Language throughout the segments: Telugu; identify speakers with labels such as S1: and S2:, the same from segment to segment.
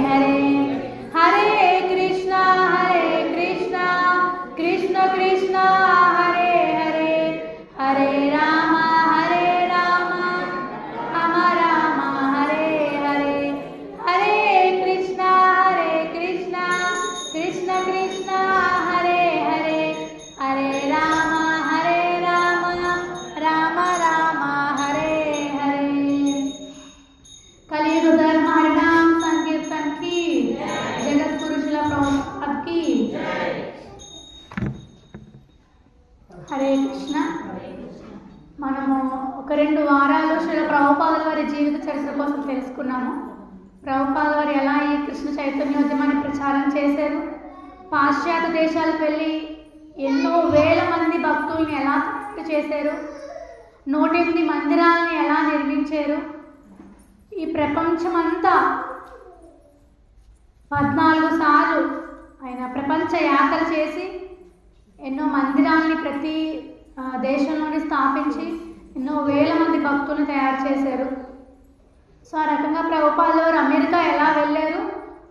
S1: हरे हरे कृष्णा कृष्ण कृष्णा हरे हरे हरे राम राम राम हरे हरे हरे कृष्णा कृष्ण कृष्णा हरे हरे हरे राम राम राम हरे हरे। कलियुग धर्म हरिनाम संकीर्तन की जगत पुरुषుల ప్రభుపాద की హరే కృష్ణ। మనము ఒక 2 వారాలు శ్రీల ప్రభుపాదుల వారి జీవిత చరిత్ర కోసం తెలుసుకున్నాము। ప్రభుపాదుల వారు ఎలా ఈ కృష్ణ చైతన్యోద్యమాన్ని ప్రచారం చేశారు, పాశ్చాత్య దేశాలకు వెళ్ళి ఎన్నో వేల మంది భక్తుల్ని ఎలా తయారు చేశారు, 108 మందిరాలని ఎలా నిర్మించారు, ఈ ప్రపంచమంతా 14 సార్లు ఆయన ప్రపంచ యాత్ర చేసి ఎన్నో మందిరాలని ప్రతి దేశంలోని స్థాపించి ఎన్నో వేల మంది భక్తులను తయారు చేశారు। సో ఆ రకంగా ప్రభుపాదుల వారు అమెరికా ఎలా వెళ్ళారు,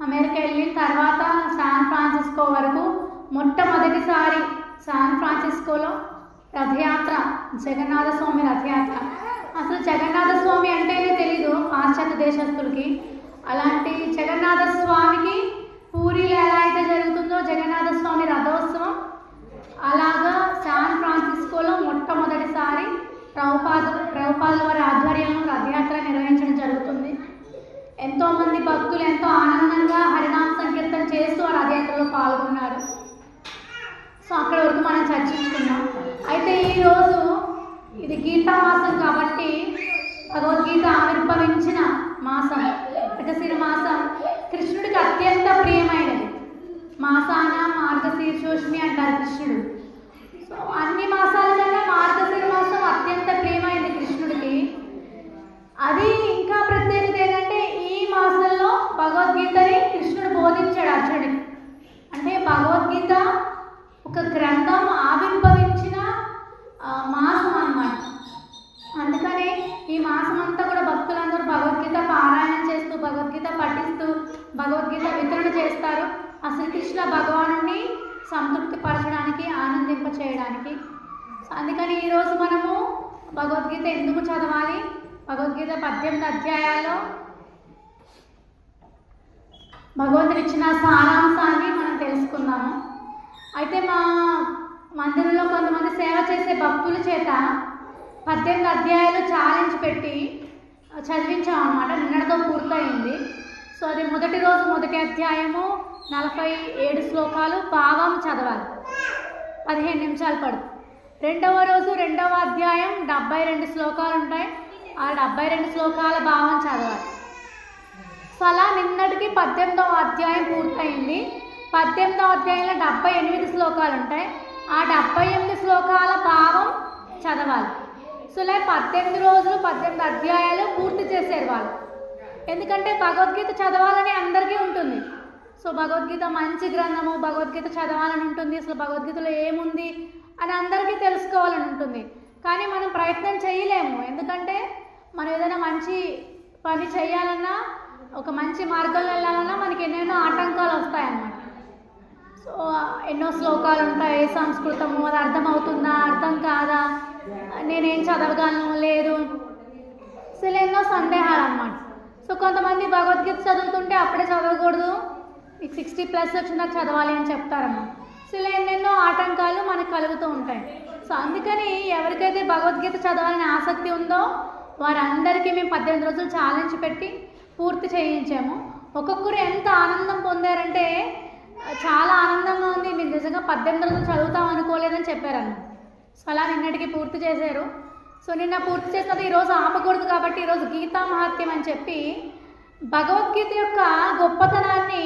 S1: అమెరికా వెళ్ళిన తర్వాత శాన్ ఫ్రాన్సిస్కో వరకు మొట్టమొదటిసారి శాన్ ఫ్రాన్సిస్కోలో రథయాత్ర, జగన్నాథ స్వామి రథయాత్ర। అసలు జగన్నాథ స్వామి అంటేనే తెలీదు పాశ్చాత్య దేశస్తులకి। అలాంటి జగన్నాథ స్వామికి పూరిలో ఎలా అయితే జరుగుతుందో జగన్నాథ స్వామి రథోత్సవం, అలాగా శాన్ ఫ్రాన్సిస్కోలో మొట్టమొదటిసారి ప్రభుపాదుల వారి ఆధ్వర్యంలో రథయాత్ర నిర్వహించడం జరుగుతుంది। ఎంతోమంది భక్తులు ఎంతో ఆనందంగా హరినామ సంకీర్తన చేస్తూ ఆ రథయాత్రలో పాల్గొన్నారు। సో అక్కడ వరకు మనం చర్చించుకున్నాం। అయితే ఈరోజు ఇది గీతా మాసం కాబట్టి భగవద్గీత ఆవిర్భవించిన మాసం, మార్గశిర మాసం కృష్ణుడికి అత్యంత ప్రియమైనది। మాసాన మార్గశీర్షోష్మి అంటారు కృష్ణుడు। సో అన్ని మాసాల కన్నా మార్గశిర మాసం అత్యంత ప్రియమైనది కృష్ణుడికి। అది ఇంకా ప్రత్యేకత ఏంటంటే ఈ మాసంలో భగవద్గీతని కృష్ణుడు బోధించాడు అర్జునుడికి। అంటే భగవద్గీత ఒక గ్రంథం ఆవిర్భవించిన మాసం అన్నమాట। అందుకనే ఈ మాసం అంతా కూడా భక్తులందరూ భగవద్గీత పారాయణం చేస్తూ, భగవద్గీత పఠిస్తూ, భగవద్గీత వితరణ చేస్తారు ఆ శ్రీకృష్ణ భగవానుడిని సంతృప్తి పరచడానికి, ఆనందింప చేయడానికి। అందుకని ఈరోజు మనము భగవద్గీత ఎందుకు చదవాలి, భగవద్గీత 18 అధ్యాయాల్లో భగవంతుడు ఇచ్చిన సారాంశాన్ని మనం తెలుసుకుందాము। అయితే మా మందిరంలో కొంతమంది సేవ చేసే భక్తుల చేత 18 అధ్యాయాలు ఛాలెంజ్ పెట్టి చదివించాం అన్నమాట। నిన్నటితో పూర్తయింది। సో అది మొదటి రోజు మొదటి అధ్యాయము 47 శ్లోకాలు భావం చదవాలి, 15 నిమిషాలు పడుతుంది। రెండవ రోజు రెండవ అధ్యాయం 72 శ్లోకాలు ఉంటాయి, ఆ 72 శ్లోకాల భావం చదవాలి। సో అలా నిన్నటికి 18వ అధ్యాయం పూర్తయింది। 18వ అధ్యాయంలో 78 శ్లోకాలు ఉంటాయి, ఆ 78 శ్లోకాల భావం చదవాలి। సో ఇలా 18 రోజులు 18 అధ్యాయాలు పూర్తి చేశారు వాళ్ళు। ఎందుకంటే భగవద్గీత చదవాలని అందరికీ ఉంటుంది। సో భగవద్గీత మంచి గ్రంథము, భగవద్గీత చదవాలని ఉంటుంది, అసలు భగవద్గీతలో ఏముంది అని అందరికీ తెలుసుకోవాలని ఉంటుంది। కానీ మనం ప్రయత్నం చేయలేము, ఎందుకంటే మనం ఏదైనా మంచి పని చేయాలన్నా, ఒక మంచి మార్గంలో వెళ్ళాలన్నా మనకి ఎన్నెన్నో ఆటంకాలు వస్తాయన్నమాట। సో ఎన్నో శ్లోకాలు ఉంటాయి, సంస్కృతము అది అర్థమవుతుందా, అర్థం కాదా, నేనేం చదవగలను లేదు, అసలు ఎన్నో సందేహాలు అన్నమాట। సో కొంతమంది భగవద్గీత చదువుతుంటే అప్పుడే చదవకూడదు, నీకు 60+ వచ్చినాక చదవాలి అని చెప్తారన్నమాట। సో ఇలా ఎన్నెన్నో ఆటంకాలు మనకు కలుగుతూ ఉంటాయి। సో అందుకని ఎవరికైతే భగవద్గీత చదవాలని ఆసక్తి ఉందో వారందరికీ మేము 18 రోజులు ఛాలెంజ్ పెట్టి పూర్తి చేయించాము। ఒక్కొక్కరు ఎంత ఆనందం పొందారంటే చాలా ఆనందంగా ఉంది, మీరు నిజంగా 18 రోజులు చదువుతాం అనుకోలేదని చెప్పారన్నమాట। సో అలా నిన్నటికి పూర్తి చేశారు। సో నిన్న పూర్తి చేసినది ఈరోజు ఆపకూడదు కాబట్టి ఈరోజు గీతా మహాత్మ్యం అని చెప్పి భగవద్గీత యొక్క గొప్పతనాన్ని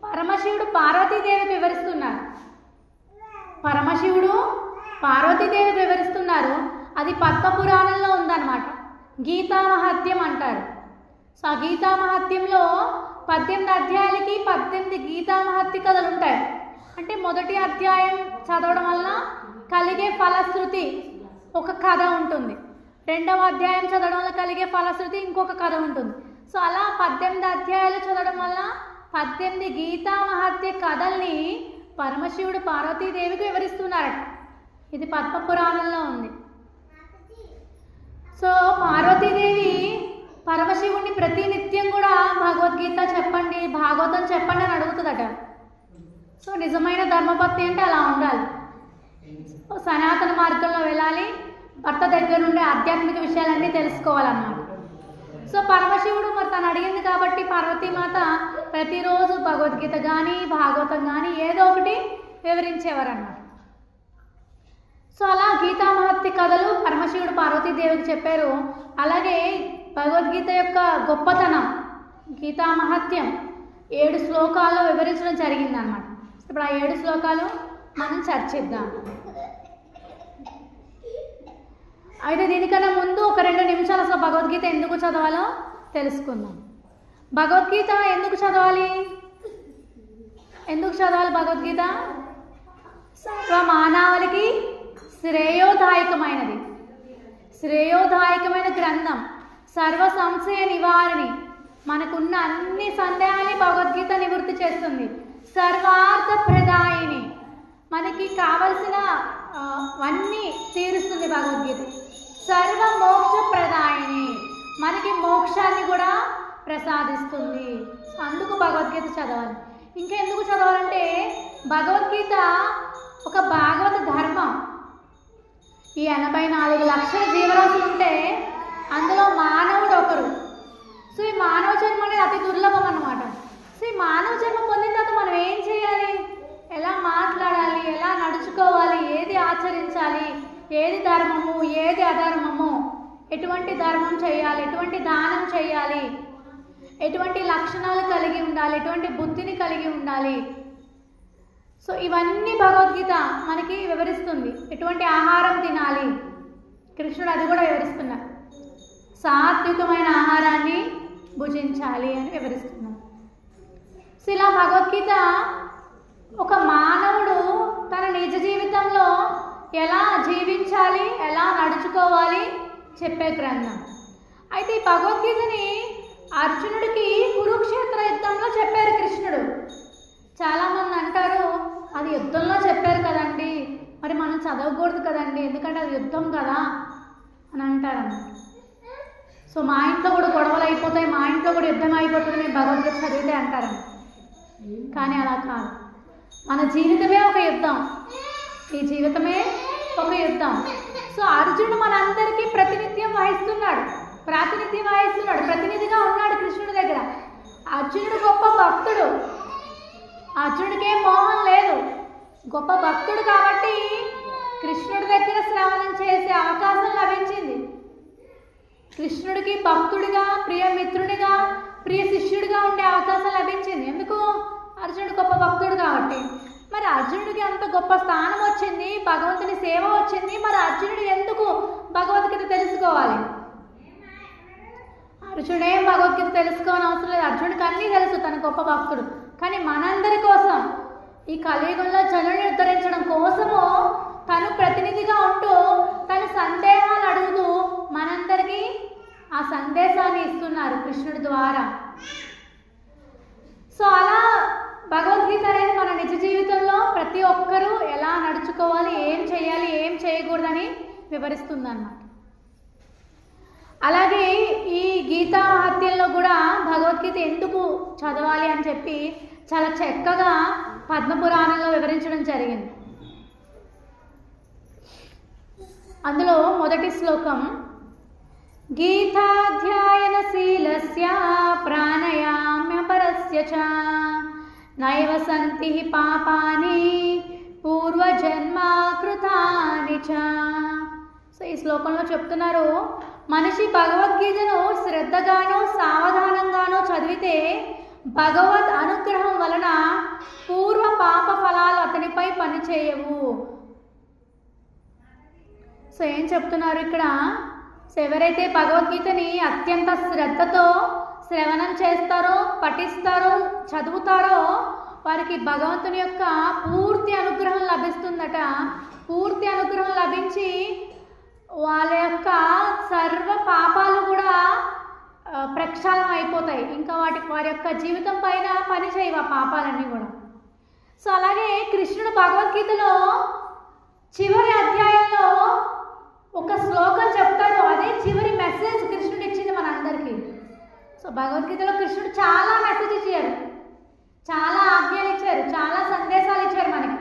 S1: పరమశివుడు పార్వతీదేవికి వివరిస్తున్నారు। పరమశివుడు పార్వతీదేవికి వివరిస్తున్నారు, అది పద్మపురాణంలో ఉందన్నమాట, గీతా మహాత్మ్యం అంటారు। సో ఆ గీతా మహాత్మ్యంలో 18 అధ్యాయాలకి 18 గీతా మహత్య కథలు ఉంటాయి। అంటే మొదటి అధ్యాయం చదవడం వల్ల కలిగే ఫలశ్రుతి ఒక కథ ఉంటుంది, రెండవ అధ్యాయం చదవడం వల్ల కలిగే ఫలశ్రుతి ఇంకొక కథ ఉంటుంది। సో అలా 18 అధ్యాయాలు చదవడం వల్ల 18 గీతా మహత్య కథల్ని పరమశివుడు పార్వతీదేవికి వివరిస్తున్నారట. ఇది పద్మపురాణంలో ఉంది. సో పార్వతీదేవి పరమశివుడిని ప్రతినిత్యం కూడా భగవద్గీత చెప్పండి, భాగవతం చెప్పండి అని అడుగుతుందట. సో నిజమైన ధర్మభక్తి అంటే అలా ఉండాలి. సనాతన మార్గంలో వెళ్ళాలి, భర్త దగ్గర ఉండే ఆధ్యాత్మిక విషయాలన్నీ తెలుసుకోవాలన్నమాట. సో పరమశివుడు మరి తను అడిగింది కాబట్టి పార్వతీమాత ప్రతిరోజు భగవద్గీత కానీ భాగవతం కానీ ఏదో ఒకటి వివరించేవారన్నమాట. సో అలా గీతా మహత్య కథలు పరమశివుడు పార్వతీదేవికి చెప్పారు. అలాగే భగవద్గీత యొక్క గొప్పతనం, గీతా మహత్యం 7 శ్లోకాల్లో వివరించడం జరిగిందన్నమాట. ఇప్పుడు ఆ 7 శ్లోకాలు మనం చర్చిద్దాం. అయితే దీనికన్నా ముందు ఒక 2 నిమిషాలు అసలు భగవద్గీత ఎందుకు చదవాలో తెలుసుకుందాం. భగవద్గీత ఎందుకు చదవాలి? భగవద్గీత సర్వ మానవాళికి శ్రేయోదాయకమైన గ్రంథం, సర్వ సంశయ నివారణి. మనకున్న అన్ని సందేహాన్ని భగవద్గీత నివృత్తి చేస్తుంది. సర్వార్థ ప్రదాయిని, మనకి కావలసిన అన్నీ తీరుస్తుంది భగవద్గీత. సర్వ మోక్ష ప్రదాయిని, మనకి మోక్షాన్ని కూడా ప్రసాదిస్తుంది. అందుకు భగవద్గీత చదవాలి. ఇంకెందుకు చదవాలంటే భగవద్గీత ఒక భాగవత ధర్మం. ఈ 84 లక్షల జీవరాశులు ఉంటే అందులో మానవుడు ఒకరు. సో ఈ మానవ జన్మ అనేది అతి దుర్లభం అన్నమాట. సో ఈ మానవ జన్మ పొందిన తర్వాత మనం ఏం చేయాలి, ఎలా మాట్లాడాలి, ఎలా నడుచుకోవాలి, ఏది ఆచరించాలి, ఏది ధర్మము ఏది అధర్మము, ఎటువంటి ధర్మం చేయాలి, ఎటువంటి దానం చేయాలి, ఎటువంటి లక్షణాలు కలిగి ఉండాలి, ఎటువంటి బుద్ధిని కలిగి ఉండాలి. సో ఇవన్నీ భగవద్గీత మనకి వివరిస్తుంది. ఎటువంటి ఆహారం తినాలి, కృష్ణుడు అది కూడా వివరిస్తున్నారు. సాత్వికమైన ఆహారాన్ని భుజించాలి అని వివరిస్తున్నారు. సో ఇలా భగవద్గీత ఒక మానవుడు తన నిజ జీవితంలో ఎలా జీవించాలి, ఎలా నడుచుకోవాలి చెప్పే గ్రంథం. అయితే ఈ భగవద్గీతని అర్జునుడికి కురుక్షేత్ర యుద్ధంలో చెప్పారు కృష్ణుడు. చాలామంది అంటారు అది యుద్ధంలో చెప్పారు కదండి, మరి మనం చదవకూడదు కదండి, ఎందుకంటే అది యుద్ధం కదా అని అంటారన్నమాట. సో మా ఇంట్లో కూడా గొడవలు అయిపోతాయి, మా ఇంట్లో కూడా యుద్ధం అయిపోతుంది, మేము భగవద్గీత చదివితే అంటారని. కానీ అలా కాదు. మన జీవితమే ఒక యుద్ధం, ఈ జీవితమే ఒక యుద్ధం. సో అర్జునుడు మనందరికీ ప్రాతినిధ్యం వహిస్తున్నాడు, ప్రతినిధిగా ఉన్నాడు కృష్ణుడి దగ్గర. అర్జునుడు గొప్ప భక్తుడు, అర్జునుడికి ఏం మోహం లేదు, గొప్ప భక్తుడు కాబట్టి కృష్ణుడి దగ్గర శ్రవణం చేసే అవకాశం లభించింది. కృష్ణుడికి భక్తుడిగా, ప్రియ మిత్రుడిగా, ప్రియ శిష్యుడిగా ఉండే అవకాశం లభించింది. ఎందుకు? అర్జునుడు గొప్ప భక్తుడు కాబట్టి. మరి అర్జునుడికి అంత గొప్ప స్థానం వచ్చింది, భగవంతుని సేవ వచ్చింది, మరి అర్జునుడు ఎందుకు భగవద్గీత తెలుసుకోవాలి? అర్జునుడు ఏం భగవద్గీత తెలుసుకోవాలని అవసరం లేదు, అర్జునుడికి అన్నీ తెలుసు, తన గొప్ప భక్తుడు. కానీ మనందరి కోసం, ఈ కలియుగంలో జనుడిని ఉద్ధరించడం కోసము తను ప్రతినిధిగా ఉంటూ తన సందేహాలు అడుగుతూ మనందరికీ ఆ సందేశాన్ని ఇస్తున్నారు కృష్ణుడి ద్వారా. సో అలా భగవద్గీత అనేది మన నిజ జీవితంలో ప్రతి ఒక్కరూ ఎలా నడుచుకోవాలి, ఏం చేయాలి, ఏం చేయకూడదని వివరిస్తుంది అన్నమాట. అలాగే ఈ గీతా మహత్యంలో కూడా భగవద్గీత ఎందుకు చదవాలి అని చెప్పి చాలా చక్కగా పద్మపురాణంలో వివరించడం జరిగింది. అందులో మొదటి శ్లోకం, గీతాధ్యాయనశీలస్య ప్రాణాయామ్యపరస్య చ నైవ సంతి పాపాని పూర్వజన్మకృతాని చ. సో ఈ శ్లోకంలో చెప్తున్నారు, మనిషి భగవద్గీతను శ్రద్ధగానో సావధానంగానో చదివితే భగవద్ అనుగ్రహం వలన పూర్వ పాప ఫలాలు అతనిపై పనిచేయవు. సో ఏం చెప్తున్నారు ఇక్కడ? సో ఎవరైతే భగవద్గీతని అత్యంత శ్రద్ధతో శ్రవణం చేస్తారో, పఠిస్తారో, చదువుతారో వారికి భగవంతుని యొక్క పూర్తి అనుగ్రహం లభిస్తుందట. పూర్తి అనుగ్రహం లభించి వాళ్ళ యొక్క సర్వ పాపాలు కూడా ప్రక్షాళన అయిపోతాయి. ఇంకా వారి యొక్క జీవితం పైన పని చేయవు ఆ పాపాలన్నీ కూడా. సో అలాగే కృష్ణుడు భగవద్గీతలో చివరి అధ్యాయంలో ఒక శ్లోకం చెప్తాడు. అదే చివరి మెసేజ్ కృష్ణుడు ఇచ్చింది మనందరికీ. సో భగవద్గీతలో కృష్ణుడు చాలా మెసేజ్ ఇచ్చారు, చాలా ఆజ్ఞలు ఇచ్చారు, చాలా సందేశాలు ఇచ్చారు మనకి.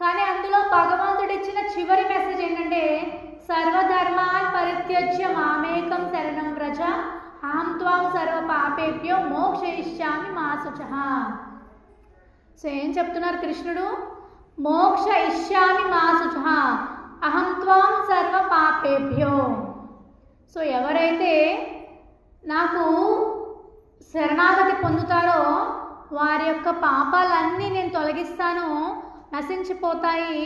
S1: కానీ అందులో భగవంతుడు ఇచ్చిన చివరి మెసేజ్ ఏంటంటే, సర్వధర్మాన్ పరిత్యజ్య మామేకం శరణం వ్రజ అహం త్వాం సర్వ పాపేభ్యో మోక్షయిష్యామి మా శుచః. సో ఏం చెప్తున్నారు కృష్ణుడు? మోక్ష ఇష్యామి మా శుచః అహం త్వాం సర్వ పాపేభ్యో. సో ఎవరైతే నాకు శరణాగతి పొందుతారో వారి యొక్క పాపాలన్నీ నేను తొలగిస్తాను, నశించిపోతాయి,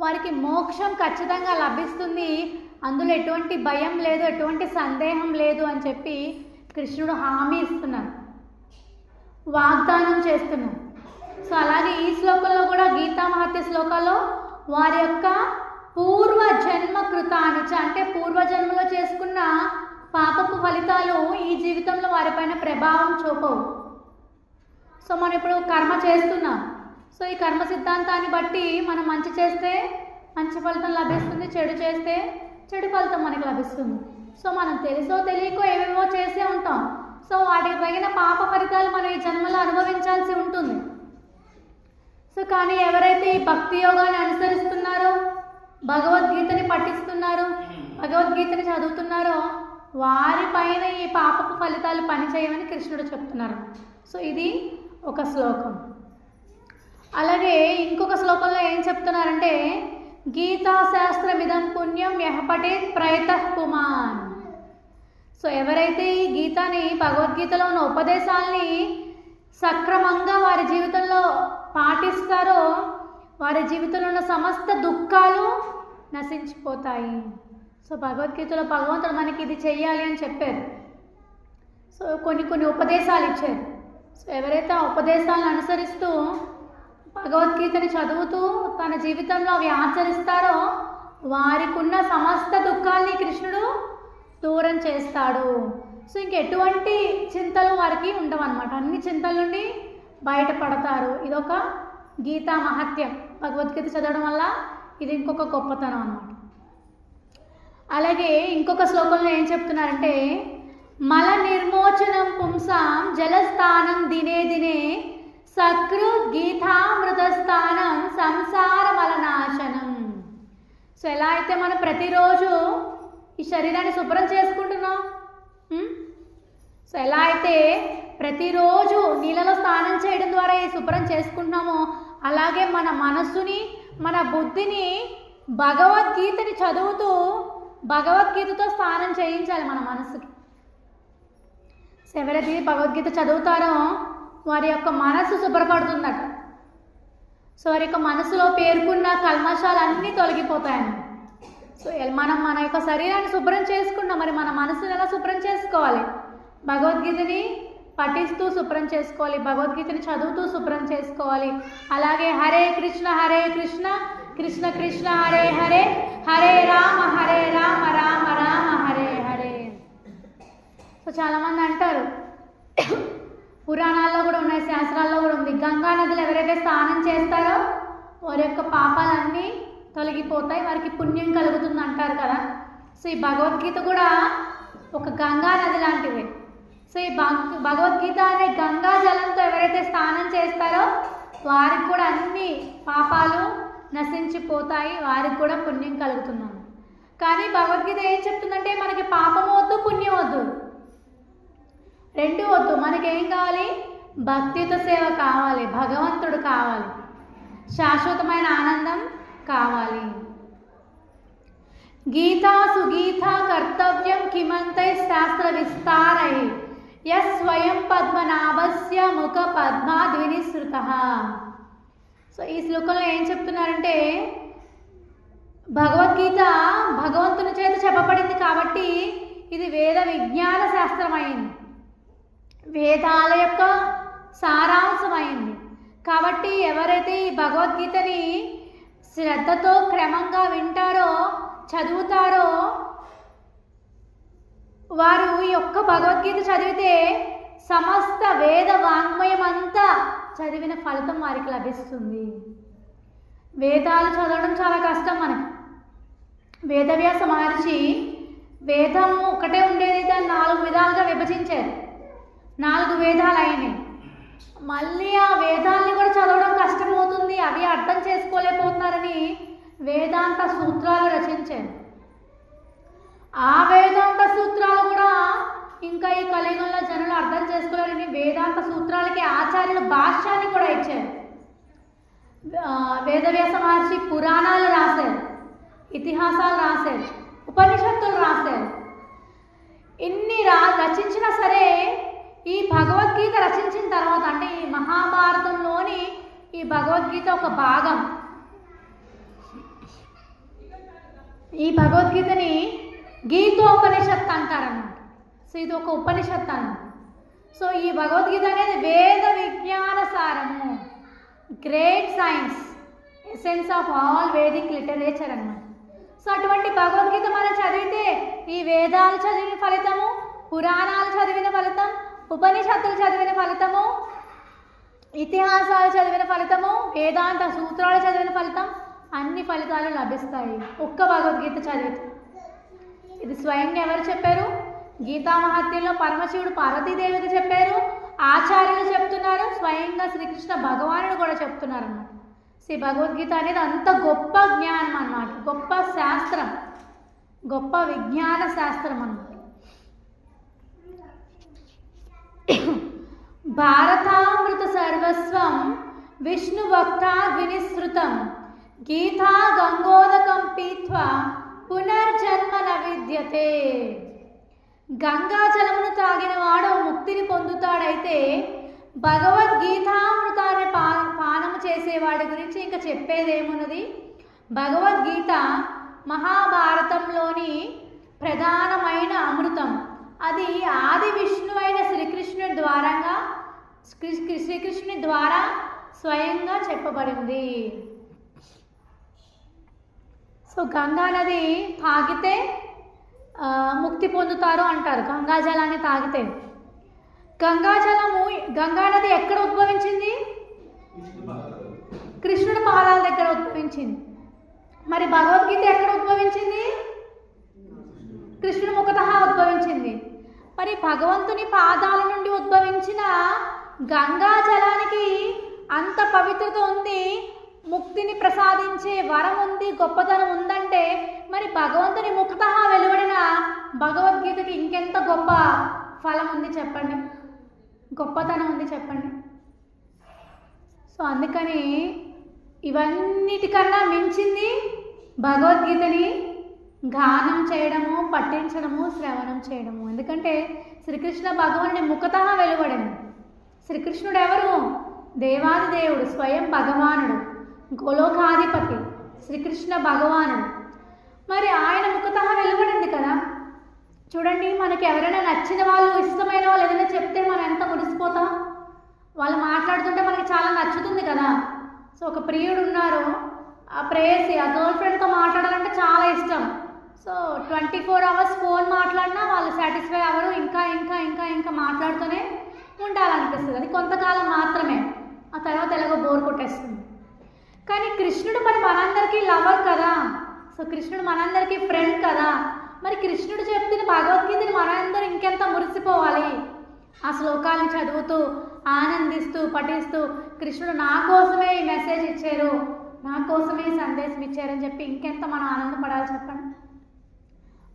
S1: వారికి మోక్షం ఖచ్చితంగా లభిస్తుంది, అందులో ఎటువంటి భయం లేదు, ఎటువంటి సందేహం లేదు అని చెప్పి కృష్ణుడు హామీ ఇస్తున్నారు, వాగ్దానం చేస్తున్నారు. సో అలాగే ఈ శ్లోకంలో కూడా గీతా మహత్య శ్లోకాల్లో వారి యొక్క పూర్వ జన్మ కృతానిచ అంటే పూర్వజన్మలో చేసుకున్న పాపపు ఫలితాలు ఈ జీవితంలో వారిపైన ప్రభావం చూపవు. సో మనం ఇప్పుడు కర్మ చేస్తున్నాం. సో ఈ కర్మ సిద్ధాంతాన్ని బట్టి మనం మంచి చేస్తే మంచి ఫలితం లభిస్తుంది, చెడు చేస్తే చెడు ఫలితం మనకు లభిస్తుంది. సో మనం తెలుసో తెలియకో ఏవేవో చేసే ఉంటాం. సో వాటికి తగిన పాప ఫలితాలు మనం ఈ జన్మలో అనుభవించాల్సి ఉంటుంది. సో కానీ ఎవరైతే ఈ భక్తి యోగాన్ని అనుసరిస్తున్నారో, భగవద్గీతని పఠిస్తున్నారో, భగవద్గీతని చదువుతున్నారో వారిపైన ఈ పాపపు ఫలితాలు పనిచేయమని కృష్ణుడు చెప్తున్నారు. సో ఇది ఒక శ్లోకం. అలాగే ఇంకొక శ్లోకంలో ఏం చెప్తున్నారంటే, గీతాశాస్త్రమిదం పుణ్యం యః పఠేత్ ప్రయతః పుమాన్. సో ఎవరైతే ఈ గీతాని భగవద్గీతలో ఉన్న ఉపదేశాల్ని సక్రమంగా వారి జీవితంలో పాటిస్తారో వారి జీవితంలో ఉన్న సమస్త దుఃఖాలు నశించిపోతాయి. సో భగవద్గీతలో భగవంతుడు మనకి ఇది చెయ్యాలి అని చెప్పారు. సో కొన్ని ఉపదేశాలు ఇచ్చారు. సో ఎవరైతే ఆ ఉపదేశాలను అనుసరిస్తూ భగవద్గీతని చదువుతూ తన జీవితంలో అవి ఆచరిస్తారో వారికి ఉన్న సమస్త దుఃఖాల్ని కృష్ణుడు దూరం చేస్తాడు. సో ఇంకెటువంటి చింతలు వారికి ఉండవన్నమాట, అన్ని చింతల నుండి బయటపడతారు. ఇదొక గీతా మహత్యం. భగవద్గీత చదవడం వల్ల ఇది ఇంకొక గొప్పతనం అన్నమాట. అలాగే ఇంకొక శ్లోకంలో ఏం చెప్తున్నారంటే, మల నిర్మోచనం పుంసాం జలస్థానం దినే దినే సకృత్ గీతామృతస్థానం సంసార మలనాశనం. సో ఎలా అయితే మనం ప్రతిరోజు ఈ శరీరాన్ని శుభ్రం చేసుకుంటున్నాం, సో ఎలా అయితే ప్రతిరోజు నీళ్ళలో స్నానం చేయడం ద్వారా ఈ శుభ్రం చేసుకుంటున్నామో అలాగే మన మనస్సుని మన బుద్ధిని భగవద్గీతని చదువుతూ భగవద్గీతతో స్నానం చేయించాలి మన మనసుకి. సో ఎవరైతే భగవద్గీత చదువుతారో వారి యొక్క మనస్సు శుభ్రపడుతుందట. సో వారి యొక్క మనసులో పేర్కొన్న కల్మషాలన్నీ తొలగిపోతాయన్నమాట. సో మనం మన యొక్క శరీరాన్ని శుభ్రం చేసుకున్నాం, మరి మన మనసుని ఎలా శుభ్రం చేసుకోవాలి? భగవద్గీతని పఠిస్తూ శుభ్రం చేసుకోవాలి, భగవద్గీతని చదువుతూ శుభ్రం చేసుకోవాలి. అలాగే హరే కృష్ణ కృష్ణ కృష్ణ హరే హరే, హరే రామ రామ రామ హరే హరే. సో చాలామంది అంటారు, పురాణాల్లో కూడా ఉన్నాయి, శాస్త్రాల్లో కూడా ఉంది, గంగా నదిలో ఎవరైతే స్నానం చేస్తారో వారి యొక్క పాపాలన్నీ తొలగిపోతాయి, వారికి పుణ్యం కలుగుతుంది అంటారు కదా. సో ఈ భగవద్గీత కూడా ఒక గంగా నది లాంటిది. సో ఈ భగవద్గీత అనే గంగా జలంతో ఎవరైతే స్నానం చేస్తారో వారికి కూడా అన్ని పాపాలు నశించిపోతాయి, వారికి కూడా పుణ్యం కలుగుతుందన్న. కానీ భగవద్గీత ఏం చెప్తుందంటే మనకి పాపం వద్దు, పుణ్యం వద్దు, రెండు వద్దు. మనకేం కావాలి? భక్తియుత సేవ కావాలి, భగవంతుడు కావాలి, శాశ్వతమైన ఆనందం కావాలి. గీతా సుగీతా కర్తవ్యం కిమంతై శాస్త్ర విస్తారై యస్వయం పద్మనాభస్య ముఖ పద్మాద్వినిసృత. సో ఈ శ్లోకంలో ఏం చెప్తున్నారంటే, భగవద్గీత భగవంతుని చేత చెప్పబడింది కాబట్టి ఇది వేద విజ్ఞాన శాస్త్రమైంది, వేదాల యొక్క సారాంశమైంది. కాబట్టి ఎవరైతే ఈ భగవద్గీతని శ్రద్ధతో క్రమంగా వింటారో, చదువుతారో వారు ఈ ఒక్క భగవద్గీత చదివితే సమస్త వేద వాంగ్మయం అంతా చదివిన ఫలితం వారికి లభిస్తుంది. వేదాలు చదవడం చాలా కష్టం మనకి. వేదవ్యాస మహర్షి వేదం ఒకటే ఉండేది, దాన్ని 4 విధాలుగా విభజించారు. 4 వేదాలు అయినాయి. మళ్ళీ ఆ వేదాల్ని కూడా చదవడం కష్టమవుతుంది, అవి అర్థం చేసుకోలేకపోతున్నారని వేదాంత సూత్రాలు రచించారు. ఆ వేదాంత సూత్రాలు కూడా ఇంకా ఈ కలియుగంలో జనులు అర్థం చేసుకోలేరని వేదాంత సూత్రాలకి ఆచార్యులు భాష్యాన్ని కూడా ఇచ్చారు. వేదవ్యాస మహర్షి పురాణాలు రాశారు, ఇతిహాసాలు రాశారు, ఉపనిషత్తులు రాశారు. ఇన్ని రచించినా సరే ఈ భగవద్గీత రచించిన తర్వాత, అంటే ఈ మహాభారతంలోని ఈ భగవద్గీత ఒక భాగం. ఈ భగవద్గీతని గీతోపనిషత్తు అంటారన్నమాట. సో ఇది ఒక ఉపనిషత్తు అన్నమాట. సో ఈ భగవద్గీత అనేది వేద విజ్ఞాన సారము, great science, essence of all Vedic literature అన్నమాట. సో అటువంటి భగవద్గీత మనం చదివితే ఈ వేదాలు చదివిన ఫలితము, పురాణాలు చదివిన ఫలితం, ఉపనిషత్తులు చదివిన ఫలితము, ఇతిహాసాలు చదివిన ఫలితము, వేదాంత సూత్రాలు చదివిన ఫలితం, అన్ని ఫలితాలు లభిస్తాయి ఒక్క భగవద్గీత చదివితే. ఇది స్వయంగా ఎవరు చెప్పారు? గీతా మహాత్మ్యంలో పరమశివుడు పార్వతీదేవికి చెప్పారు, ఆచార్యులు చెప్తున్నారు, స్వయంగా శ్రీకృష్ణ భగవానుడు కూడా చెప్తున్నారు అన్నమాట. శ్రీ భగవద్గీత అనేది అంత గొప్ప జ్ఞానం అన్నమాట, గొప్ప శాస్త్రం, గొప్ప విజ్ఞాన శాస్త్రం అన్నమాట. భారతామృత సర్వస్వం విష్ణు వక్తాద్వినిసృతం గీతా గంగోదకం పీత్వా పునర్జన్మ న విద్యతే. గంగాజలమును తాగిన వాడు ముక్తిని పొందుతాడైతే భగవద్గీతామృతాన్ని పానము చేసేవాడి గురించి ఇంకా చెప్పేదేమున్నది? భగవద్గీత మహాభారతంలోని ప్రధానమైన అమృతం. అది ఆది విష్ణువు అయిన శ్రీకృష్ణుడి శ్రీకృష్ణుని ద్వారా స్వయంగా చెప్పబడింది. సో గంగా నది తాగితే ముక్తి పొందుతారు అంటారు, గంగాజలాన్ని తాగితే. గంగా నది ఎక్కడ ఉద్భవించింది? కృష్ణుడి పాదాల దగ్గర ఉద్భవించింది. మరి భగవద్గీత ఎక్కడ ఉద్భవించింది? కృష్ణుడు ముఖతః ఉద్భవించింది. మరి భగవంతుని పాదాల నుండి ఉద్భవించిన గంగా జలానికి అంత పవిత్రత ఉంది, ముక్తిని ప్రసాదించే వరం ఉంది, గొప్పతనం ఉందంటే మరి భగవంతుని ముఖతః వెలువడిన భగవద్గీతకి ఇంకెంత గొప్ప ఫలం ఉంది చెప్పండి, గొప్పతనం ఉంది చెప్పండి. సో అందుకని ఇవన్నిటికన్నా మించింది భగవద్గీతని గానం చేయడము, పఠించడము, శ్రవణం చేయడము. ఎందుకంటే శ్రీకృష్ణ భగవానుడి ముఖతః వెలువడింది. శ్రీకృష్ణుడు ఎవరు? దేవాది దేవుడు, స్వయం భగవానుడు, గోలోకాధిపతి శ్రీకృష్ణ భగవానుడు. మరి ఆయన ముఖతః వెలువడింది కదా. చూడండి, మనకి ఎవరైనా నచ్చిన వాళ్ళు, ఇష్టమైన వాళ్ళు ఏదైనా చెప్తే మనం ఎంత మురిసిపోతాం. వాళ్ళు మాట్లాడుతుంటే మనకి చాలా నచ్చుతుంది కదా. సో ఒక ప్రియుడు ఉన్నారు, ఆ ప్రేయసి, ఆ గర్ల్ ఫ్రెండ్తో మాట్లాడాలంటే చాలా ఇష్టం. సో 24 hours ఫోన్ మాట్లాడినా వాళ్ళు సాటిస్ఫై అవ్వరు, ఇంకా ఇంకా ఇంకా ఇంకా మాట్లాడుతూనే ఉండాలనిపిస్తుంది. అది కొంతకాలం మాత్రమే, ఆ తర్వాత ఎలాగో బోర్ కొట్టేస్తుంది. కానీ కృష్ణుడు మరి మనందరికీ లవర్ కదా. సో కృష్ణుడు మనందరికీ ఫ్రెండ్ కదా. మరి కృష్ణుడు చెప్తున్న భగవద్గీతని మనందరూ ఇంకెంత మురిసిపోవాలి. ఆ శ్లోకాలను చదువుతూ, ఆనందిస్తూ, పఠిస్తూ, కృష్ణుడు నా కోసమే ఈ మెసేజ్ ఇచ్చారు, నా కోసమే సందేశం ఇచ్చారని చెప్పి ఇంకెంత మనం ఆనందపడాలి చెప్పండి.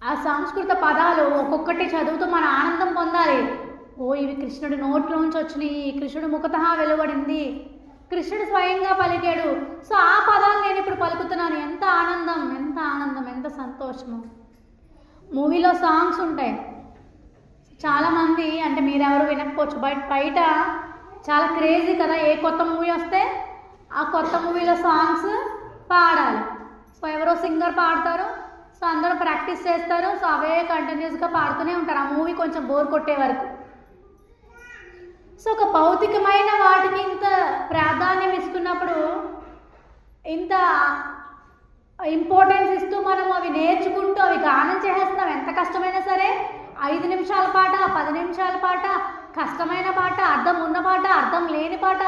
S1: ఆ సంస్కృత పదాలు ఒక్కొక్కటి చదువుతూ మన ఆనందం పొందాలి. ఓ ఇవి కృష్ణుడి నోట్లోంచి వచ్చినాయి, కృష్ణుడు ముఖతః వెలువడింది, కృష్ణుడు స్వయంగా పలికాడు. సో ఆ పదాలు నేను ఇప్పుడు పలుకుతున్నాను. ఎంత ఆనందం, ఎంత ఆనందం, ఎంత సంతోషము. మూవీలో సాంగ్స్ ఉంటాయి, చాలామంది, అంటే మీరెవరు వినకపోవచ్చు, బయట చాలా క్రేజీ కదా. ఏ కొత్త మూవీ వస్తే ఆ కొత్త మూవీలో సాంగ్స్ పాడాలి. సో ఎవరో సింగర్ పాడతారు, సో అందరూ ప్రాక్టీస్ చేస్తారు, సో అవే కంటిన్యూస్గా పాడుతూనే ఉంటారు ఆ మూవీ కొంచెం బోర్ కొట్టే వరకు. సో ఒక భౌతికమైన వాటికి ఇంత ప్రాధాన్యం ఇస్తున్నప్పుడు, ఇంత ఇంపార్టెన్స్ ఇస్తూ మనం అవి నేర్చుకుంటూ అవి గానం చేసేస్తున్నాం. ఎంత కష్టమైనా సరే 5 నిమిషాల పాట, 10 నిమిషాల పాట, కష్టమైన పాట, అర్థం ఉన్న పాట, అర్థం లేని పాట,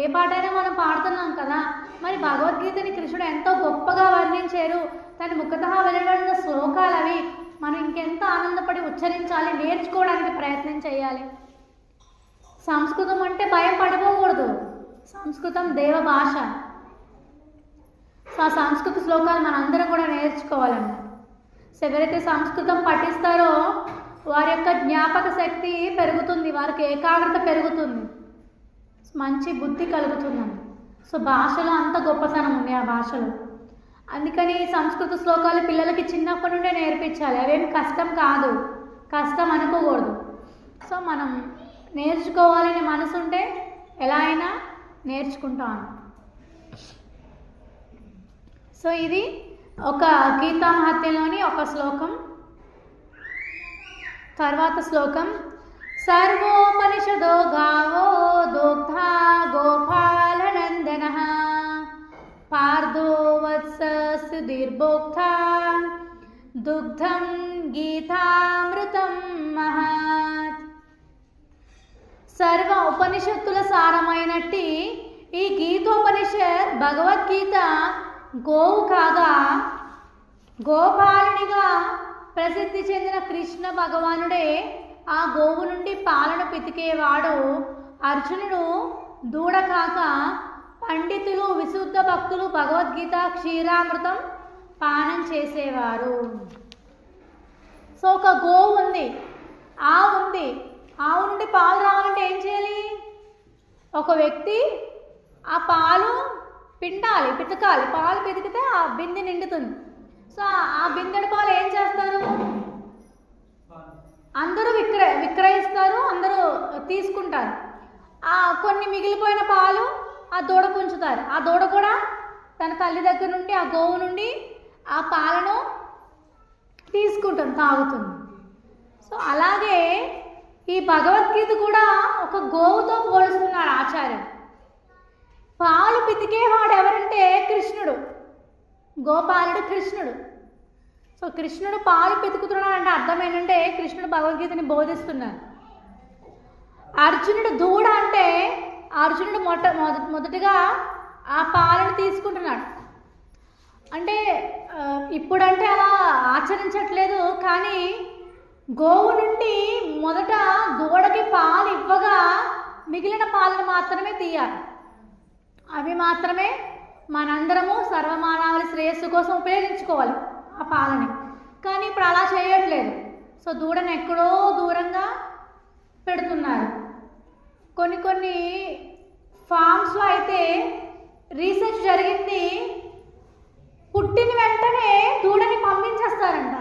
S1: ఏ పాట అయినా మనం పాడుతున్నాం కదా. మరి భగవద్గీతని కృష్ణుడు ఎంతో గొప్పగా వర్ణించారు. తన ముఖతః వెలువడిన శ్లోకాలు అవి. మనం ఇంకెంత ఆనందపడి ఉచ్చరించాలి, నేర్చుకోవడానికి ప్రయత్నం చేయాలి. సంస్కృతం అంటే భయం పడిపోకూడదు. సంస్కృతం దేవ భాష. సో ఆ సంస్కృత శ్లోకాలు మనందరం కూడా నేర్చుకోవాలన్నమాట. సో ఎవరైతే సంస్కృతం పఠిస్తారో వారి యొక్క జ్ఞాపక శక్తి పెరుగుతుంది, వారికి ఏకాగ్రత పెరుగుతుంది, మంచి బుద్ధి కలుగుతుందండి. సో భాషలో అంత గొప్పతనం ఉంది ఆ భాషలో. అందుకని సంస్కృత శ్లోకాలు పిల్లలకి చిన్నప్పటి నుండే నేర్పించాలి. అవేమి కష్టం కాదు, కష్టం అనుకోకూడదు. సో మనం నేర్చుకోవాలని మనసు ఉంటే ఎలా అయినా నేర్చుకుంటాను. సో ఇది ఒక గీతామహత్యంలోని ఒక శ్లోకం. తర్వాత శ్లోకం సర్వోపనిషదో గావో దోగ్ధా గోపాలనందనః పార్థో వత్స సుధీర్భోక్తా దుగ్ధం గీతామృతం మహత్. సర్వ ఉపనిషత్తుల సారమైనట్టి ఈ గీతోపనిషత్ భగవద్గీత గోవు కాగా గోపాలునిగా ప్రసిద్ధి చెందిన కృష్ణ భగవానుడే ఆ గోవు నుండి పాలన పితికేవాడు. అర్జునుడు దూడ కాక పండితులు విశుద్ధ భక్తులు భగవద్గీత క్షీరామృతం పానం చేసేవారు. సో ఒక గోవు ఉంది, ఆవు ఉంది. ఆవు నుండి పాలు రావాలంటే ఏం చేయాలి? ఒక వ్యక్తి ఆ పాలు పిండాలి, పితకాలి. పాలు పితికితే ఆ బిందె నిండుతుంది. సో ఆ బిందెడు పాలు ఏం చేస్తారు? అందరూ విక్రయిస్తారు, అందరూ తీసుకుంటారు. కొన్ని మిగిలిపోయిన పాలు ఆ దూడకు ఉంచుతారు. ఆ దూడ కూడా తన తల్లి దగ్గర నుండి ఆ గోవు నుండి ఆ పాలను తీసుకుంటుంది, తాగుతుంది. సో అలాగే ఈ భగవద్గీత కూడా ఒక గోవుతో పోలుస్తున్నాడు ఆచార్యుడు. పాలు పితికేవాడు ఎవరంటే కృష్ణుడు, గోపాలుడు కృష్ణుడు. సో కృష్ణుడు పాలు పితుకుతున్నాడు అంటే అర్థం ఏంటంటే కృష్ణుడు భగవద్గీతని బోధిస్తున్నాడు. అర్జునుడు దూడ అంటే అర్జునుడు మొదటిగా ఆ పాలను తీసుకుంటున్నాడు. అంటే ఇప్పుడంటే అలా ఆచరించట్లేదు, కానీ గోవు నుండి మొదట దూడకి పాలు ఇవ్వగా మిగిలిన పాలను మాత్రమే తీయాలి. అవి మాత్రమే మనందరము సర్వమానవాళి శ్రేయస్సు కోసం ఉపయోగించుకోవాలి ఆ పాలని. కానీ ఇప్పుడు అలా చేయట్లేదు. సో దూడను ఎక్కడో దూరంగా పెడుతున్నారు. కొన్ని ఫామ్స్లో అయితే రీసెర్చ్ జరిగింది, పుట్టిన వెంటనే దూడని పంపించేస్తారంట,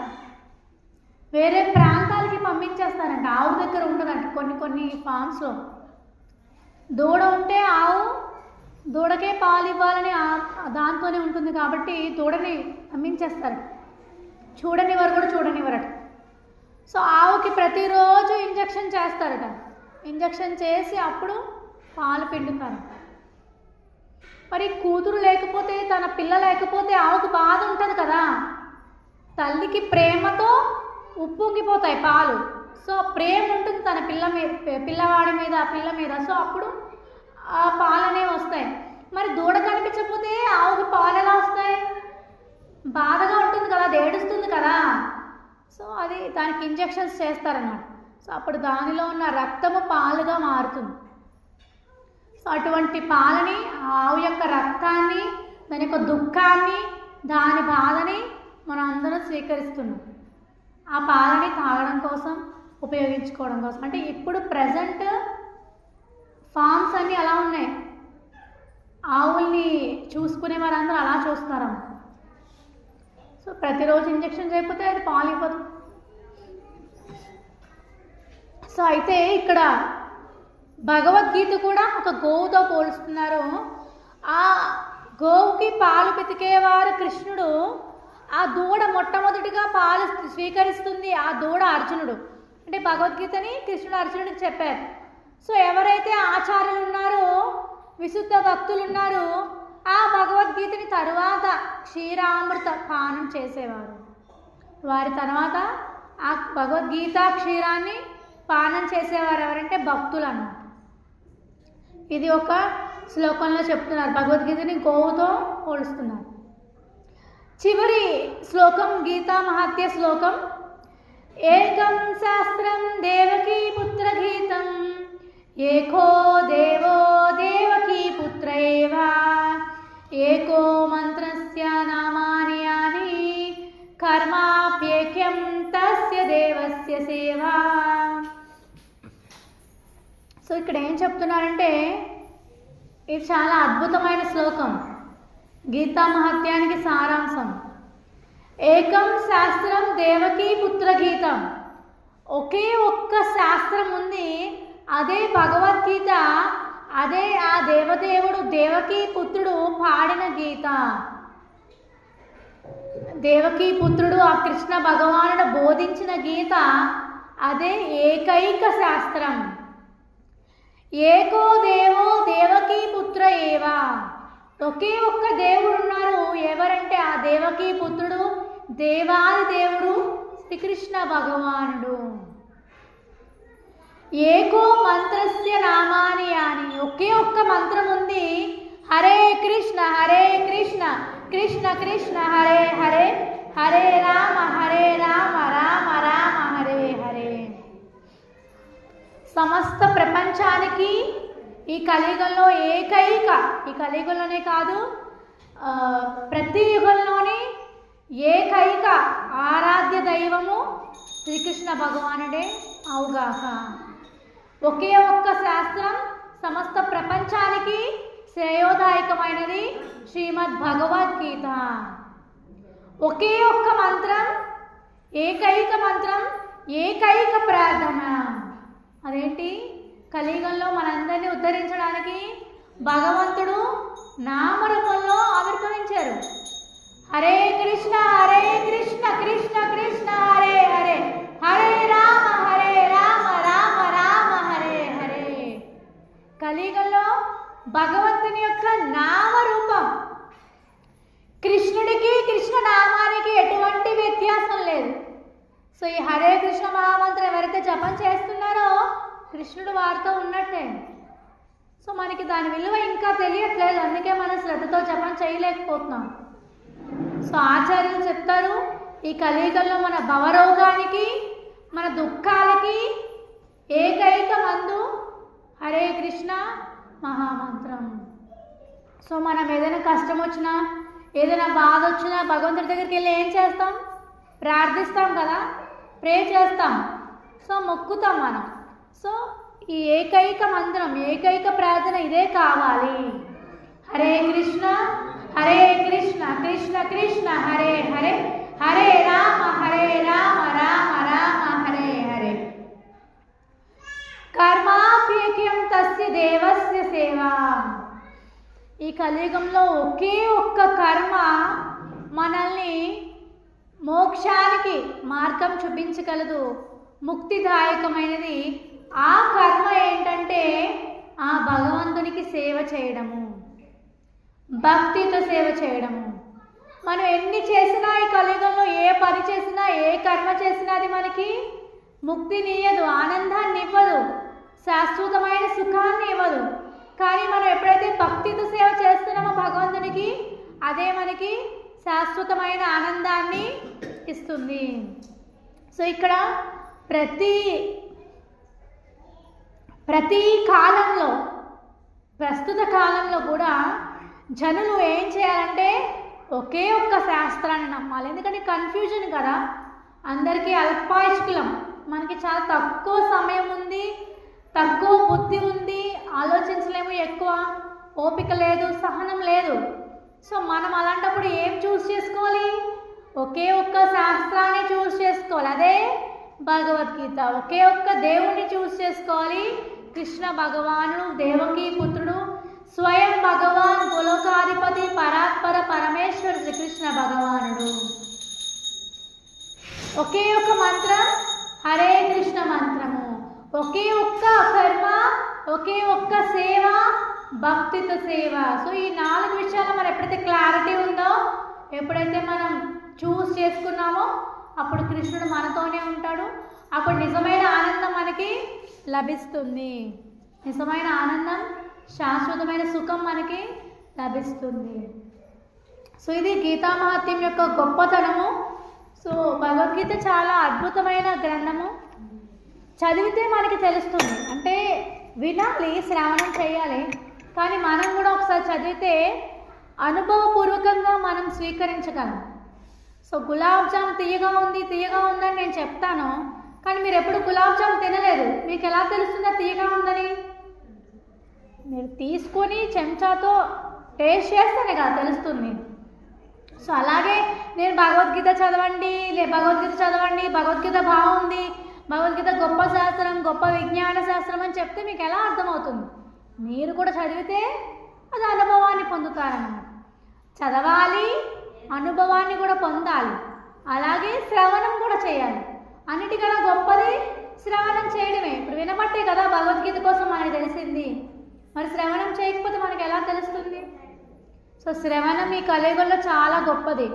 S1: వేరే ప్రాంతాలకి పంపించేస్తారంట. ఆవు దగ్గర ఉండదంట కొన్ని ఫామ్స్లో. దూడ ఉంటే ఆవు దూడకే పాలు ఇవ్వాలని దాంతోనే ఉంటుంది కాబట్టి దూడని పంపించేస్తారు, చూడనివారు కూడా చూడనివ్వరట. సో ఆవుకి ప్రతిరోజు ఇంజక్షన్ చేస్తారట. ఇంజక్షన్ చేసి అప్పుడు పాలు పిండుతారు. మరి కూతురు లేకపోతే, తన పిల్ల లేకపోతే ఆవుకు బాధ ఉంటుంది కదా. తల్లికి ప్రేమతో ఉప్పొంగిపోతాయి పాలు. సో ప్రేమ ఉంటుంది తన పిల్లవాడి మీద, ఆ పిల్ల మీద. సో అప్పుడు ఆ పాలు అనేవి వస్తాయి. మరి దూడ కనిపించకపోతే ఆవుకి పాలు ఎలా వస్తాయి? బాధగా ఉంటుంది కదా, అది ఏడుస్తుంది కదా. సో అది దానికి ఇంజెక్షన్స్ చేస్తారన్నమాట. సో అప్పుడు దానిలో ఉన్న రక్తము పాలుగా మారుతుంది. సో అటువంటి పాలని, ఆవు యొక్క రక్తాన్ని, దాని యొక్క దుఃఖాన్ని, దాని బాధని మనం అందరం స్వీకరిస్తున్నాం. ఆ పాలని తాగడం కోసం, ఉపయోగించుకోవడం కోసం. అంటే ఇప్పుడు ప్రజెంట్ ఫామ్స్ అన్నీ అలా ఉన్నాయి. ఆవుల్ని చూసుకునే వారందరూ అలా చూస్తున్నారు. సో ప్రతిరోజు ఇంజెక్షన్ చేయకపోతే అది పాలు ఇవ్వదు. సో అయితే ఇక్కడ భగవద్గీత కూడా ఒక గోవుతో పోలుస్తున్నారు. ఆ గోవుకి పాలు పితికేవారు కృష్ణుడు. ఆ దూడ మొట్టమొదటిగా పాలు స్వీకరిస్తుంది. ఆ దూడ అర్జునుడు. అంటే భగవద్గీతని కృష్ణుడు అర్జునుడికి చెప్పారు. సో ఎవరైతే ఆచార్యులు ఉన్నారో, విశుద్ధ భక్తులు ఉన్నారో, ఆ భగవద్గీతని తరువాత క్షీరామృత పానం చేసేవారు. వారి తర్వాత ఆ భగవద్గీత క్షీరాన్ని పానం చేసేవారు ఎవరంటే భక్తులు అన్నమాట. ఇది ఒక శ్లోకంలో చెప్తున్నారు, భగవద్గీతని గోవుతో పోలుస్తున్నారు. చివరి శ్లోకం గీతా మహాత్య శ్లోకం. ఏకం శాస్త్రం దేవకీ పుత్ర గీతం ఏకో దేవో దేవకీ పుత్ర ఏవ ఏకో మంత్రస్య నామాని యాని కర్మాప్యేక్యం తస్య దేవస్య సేవా. సో ఇక్కడ ఏం చెప్తున్నారంటే ఇది చాలా అద్భుతమైన శ్లోకం, గీతా మహాత్యానికి సారాంశం. ఏకం శాస్త్రం దేవకీ పుత్ర గీతం, ఒకే ఒక్క శాస్త్రం ఉంది, అదే భగవద్గీత, అదే ఆ దేవదేవుడు దేవకీ పుత్రుడు పాడిన గీత. దేవకీ పుత్రుడు ఆ కృష్ణ భగవానుడు బోధించిన గీత, అదే ఏకైక శాస్త్రం. ఏకో దేవో దేవకీ పుత్ర ఏవా, ఒకే ఒక్క దేవుడు ఉన్నారు, ఎవరంటే ఆ దేవకీ పుత్రుడు దేవాది దేవుడు శ్రీకృష్ణ భగవానుడు. ఏకో మంత్రస్య నామాని అని, ఒకే ఒక్క మంత్రం ఉంది, హరే కృష్ణ కృష్ణ కృష్ణ హరే హరే హరే రామ రామ రామ హరే హరే. సమస్త ప్రపంచానికి ఈ కలియుగంలో ఏకైక, ఈ కలియుగంలోనే కాదు ప్రతి యుగంలోని ఏకైక ఆరాధ్య దైవము శ్రీకృష్ణ భగవానుడే అవుగాక. ఒకే ఒక్క శాస్త్రం సమస్త ప్రపంచానికి శ్రేయోదాయకమైనది శ్రీమద్ భగవద్గీత. ఒకే ఒక్క మంత్రం, ఏకైక మంత్రం, ఏకైక ప్రార్థన. అదేంటి, కలియుగంలో మనందరినీ ఉద్ధరించడానికి భగవంతుడు నామరూపంలో ఆవిర్భవించారు. హరే కృష్ణ కృష్ణ కృష్ణ హరే హరే హరే రామ రామ రామ హరే హరే. కలియుగంలో భగవంతుని యొక్క నామరూపం, కృష్ణుడికి కృష్ణ నామానికి ఎటువంటి వ్యత్యాసం లేదు. సో ఈ హరే కృష్ణ మహామంత్రం ఎవరైతే జపం చేస్తున్నారో కృష్ణుడు వారితో ఉన్నట్టే. సో మనకి దాని విలువ ఇంకా తెలియట్లేదు, అందుకే మనం శ్రద్ధతో జపం చేయలేకపోతున్నాం. సో ఆచార్యులు చెప్తారు, ఈ కలియుగంలో మన భవరోగానికి మన దుఃఖాలకి ఏకైక మందు హరే కృష్ణ మహామంత్రం. సో మనం ఏదైనా కష్టం వచ్చినా, ఏదైనా బాధ వచ్చినా భగవంతుడి దగ్గరికి వెళ్ళి ఏం చేస్తాం? ప్రార్థిస్తాం కదా, ప్రే చేస్తాం, సో మొక్కుతాం మనం. సో ఈ ఏకైక మంత్రం, ఏకైక ప్రార్థన ఇదే కావాలి. హరే కృష్ణ కృష్ణ కృష్ణ హరే హరే హరే రామ రామ రామ హరే హరే. కర్మాప్యేక్యం తస్య దేవస్య సేవా. ఈ కలియుగంలో ఒకే ఒక్క కర్మ మనల్ని మోక్షానికి మార్గం చూపించగలదు, ముక్తిదాయకమైనది. ఆ కర్మ ఏంటంటే ఆ భగవంతునికి సేవ చేయడము, భక్తితో సేవ చేయడము. మనం ఎన్ని చేసినా ఈ కలియుగంలో ఏ పని చేసినా, ఏ కర్మ చేసినా అది మనకి ముక్తినివ్వదు, ఆనందాన్ని ఇవ్వదు, శాశ్వతమైన సుఖాన్ని ఇవ్వదు. కానీ మనం ఎప్పుడైతే భక్తితో సేవ చేస్తున్నామో భగవంతునికి, అదే మనకి శాశ్వతమైన ఆనందాన్ని ఇస్తుంది. సో ఇక్కడ ప్రతి కాలంలో, ప్రస్తుత కాలంలో కూడా జనులు ఏం చేయాలంటే ఒకే ఒక్క శాస్త్రాన్ని నమ్మాలి. ఎందుకంటే కన్ఫ్యూజన్ కదా, అందరికీ అల్పాయుష్కులం, మనకి చాలా తక్కువ సమయం ఉంది, తక్కువ బుద్ధి ఉంది, ఆలోచించలేము, ఎక్కువ ఓపిక లేదు, సహనం లేదు. సో మనం అలాంటప్పుడు ఏం చూస్ చేసుకోవాలి? ఒకే ఒక్క శాస్త్రాన్ని చూస్ చేసుకోవాలి, అదే భగవద్గీత. ఒకే ఒక్క దేవుణ్ణి చూస్ చేసుకోవాలి, కృష్ణ భగవానుడు దేవకీ పుత్రుడు, స్వయం భగవాన్ గోలోకాధిపతి పరాత్పర పరమేశ్వర శ్రీకృష్ణ భగవానుడు. ఒకే ఒక్క మంత్రం హరే కృష్ణ మంత్రము, ఒకే ఒక్క కర్మ, ఒకే ఒక్క సేవ, భక్తితో సేవ. సో ఈ 4 విషయాలు మనం ఎప్పుడైతే క్లారిటీ ఉందో, ఎప్పుడైతే మనం చూస్ చేసుకున్నామో అప్పుడు కృష్ణుడు మనతోనే ఉంటాడు. అప్పుడు నిజమైన ఆనందం మనకి లభిస్తుంది. నిజమైన ఆనందం, శాశ్వతమైన సుఖం మనకి లభిస్తుంది. సో ఇది గీతా మహాత్మ్యం యొక్క గొప్పతనము. సో భగవద్గీత చాలా అద్భుతమైన గ్రంథము. చదివితే మనకి తెలుస్తుంది. అంటే వినాలి, శ్రవణం చేయాలి, కానీ మనం కూడా ఒకసారి చదివితే అనుభవపూర్వకంగా మనం స్వీకరించగలం. సో గులాబ్ జామ్ తీయగా ఉందని నేను చెప్తాను, కానీ మీరు ఎప్పుడు గులాబ్ జామ్ తినలేదు, మీకు ఎలా తెలుస్తుందో తీయగా ఉందని? మీరు తీసుకొని చెంచాతో టేస్ట్ చేస్తేనే కదా తెలుస్తుంది. సో అలాగే నేను భగవద్గీత చదవండి, భగవద్గీత బాగుంది, భగవద్గీత గొప్ప శాస్త్రం, గొప్ప విజ్ఞాన శాస్త్రం అని చెప్తే మీకు ఎలా అర్థమవుతుంది? మీరు కూడా చదివితే అది అనుభవాన్ని పొందుతారన్నమాట. చదవాలి, అనుభవాన్ని కూడా పొందాలి, అలాగే శ్రవణం కూడా చేయాలి. అన్నిటికన్నా గొప్పది శ్రవణం చేయడమే. ఇప్పుడు వినబట్టే కదా భగవద్గీత కోసం మనకి తెలిసింది. మరి శ్రవణం చేయకపోతే మనకి ఎలా తెలుస్తుంది? సో శ్రవణం ఈ కలియుగంలో చాలా గొప్పది.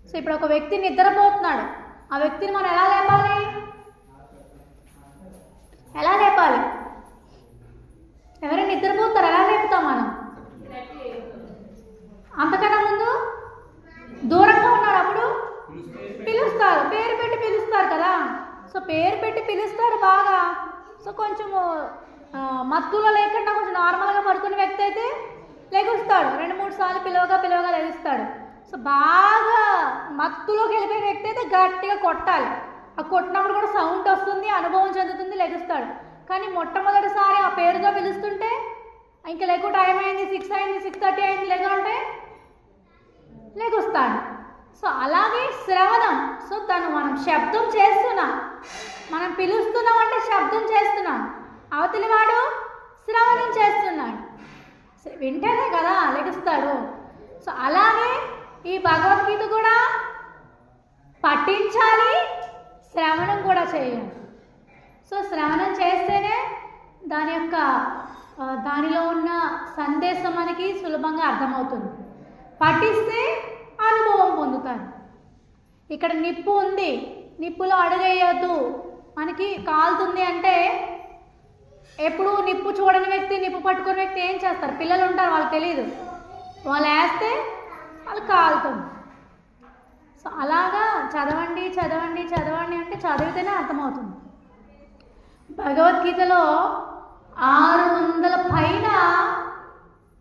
S1: సో ఇప్పుడు ఒక వ్యక్తి నిద్రపోతున్నాడు, ఆ వ్యక్తిని మనం ఎలా లేపాలి? ఎవరైనా నిద్రపోతారు, ఎలా లేపుతాం మనం? అంతకన్నా ముందు దూరంగా ఉన్నాడు, అప్పుడు పిలుస్తారు, పేరు పెట్టి పిలుస్తారు కదా. సో పేరు పెట్టి పిలుస్తారు బాగా. సో కొంచెము మత్తులో లేకుండా కొంచెం నార్మల్గా పడుకునే వ్యక్తి అయితే లెగుస్తాడు, 2-3 సార్లు పిలవగా లెగుస్తాడు. సో బాగా మత్తులోకి వెళ్ళిపోయిన వ్యక్తి అయితే గట్టిగా కొట్టాలి. ఆ కొట్టినప్పుడు కూడా సౌండ్ వస్తుంది, అనుభవం చెందుతుంది, లెగుస్తాడు. కానీ మొట్టమొదటిసారి ఆ పేరుతో పిలుస్తుంటే ఇంకా లెగు, టైం అయింది, 6 అయింది, 6:30 అయింది, లెగు అంటే లెగుస్తాడు. సో అలాగే శ్రవణం. సో మనం శబ్దం చేస్తున్నాం, మనం పిలుస్తున్నాం అంటే శబ్దం చేస్తున్నాం, అవతలి వాడు శ్రవణం చేస్తున్నాడు, వింటేనే కదా లెగుస్తాడు. సో అలాగే ఈ భగవద్గీత కూడా పఠించాలి, శ్రవణం కూడా చేయాలి. సో శ్రవణం చేస్తేనే దానిలో ఉన్న సందేశం మనకి సులభంగా అర్థమవుతుంది. పఠిస్తే అనుభవం పొందుతారు. ఇక్కడ నిప్పు ఉంది, నిప్పులో అడుగేయద్దు, మనకి కాలుతుంది అంటే ఎప్పుడు నిప్పు చూడని వ్యక్తి, నిప్పు పట్టుకునే వ్యక్తి ఏం చేస్తారు? పిల్లలు ఉంటారు, వాళ్ళకి తెలియదు, వాళ్ళు వేస్తే వాళ్ళు కాలుతుంది. సో అలాగా చదవండి అంటే చదివితేనే అర్థమవుతుంది. భగవద్గీతలో 600 పైన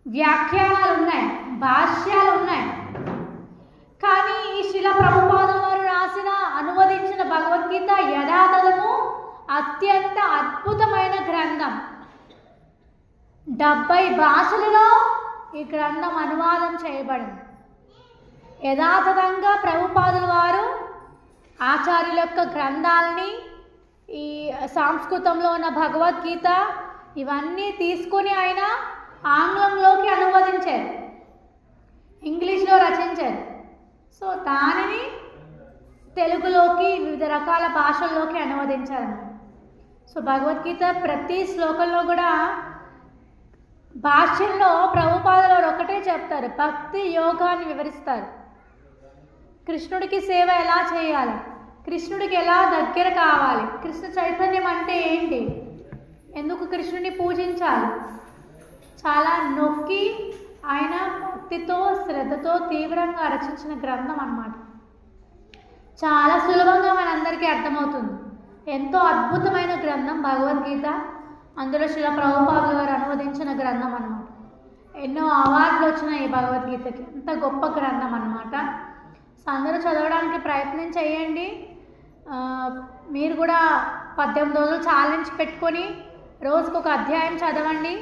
S1: వ్యాఖ్యానాలు ఉన్నాయి, భాష్యాలు ఉన్నాయి. కానీ ఈ శ్రీల ప్రభుపాదుల వారు అనువదించిన భగవద్గీత యథాతథము అత్యంత అద్భుతమైన గ్రంథం. 70 భాషలలో ఈ గ్రంథం అనువాదం చేయబడింది. యథాతథంగా ప్రభుపాదుల వారు ఆచార్యుల యొక్క గ్రంథాలని, ఈ సంస్కృతంలో ఉన్న భగవద్గీత ఇవన్నీ తీసుకొని ఆయన ఆంగ్లంలోకి అనువదించారు, ఇంగ్లీష్లో రచించారు. సో దానిని తెలుగులోకి, వివిధ రకాల భాషల్లోకి అనువదించారు. సో భగవద్గీత ప్రతి శ్లోకంలో కూడా భాష్యంలో ప్రభుపాదుల వారు ఒకటే చెప్తారు, భక్తి యోగాన్ని వివరిస్తారు. కృష్ణుడికి సేవ ఎలా చేయాలి, కృష్ణుడికి ఎలా దగ్గర కావాలి, కృష్ణ చైతన్యం అంటే ఏంటి, ఎందుకు కృష్ణుడిని పూజించాలి, చాలా నొక్కి ఆయన భక్తితో శ్రద్ధతో తీవ్రంగా రచించిన గ్రంథం అన్నమాట. చాలా సులభంగా మనందరికీ అర్థమవుతుంది. ఎంతో అద్భుతమైన గ్రంథం భగవద్గీత. అందులో శ్రీల ప్రభుపాదుల వారు అనువదించిన గ్రంథం అన్నమాట. ఎన్నో అవార్డులు వచ్చినాయి ఈ భగవద్గీతకి, ఎంత గొప్ప గ్రంథం అన్నమాట. సో అందరూ చదవడానికి ప్రయత్నం చేయండి. మీరు కూడా 18 రోజులు ఛాలెంజ్ పెట్టుకొని రోజుకొక అధ్యాయం చదవండి.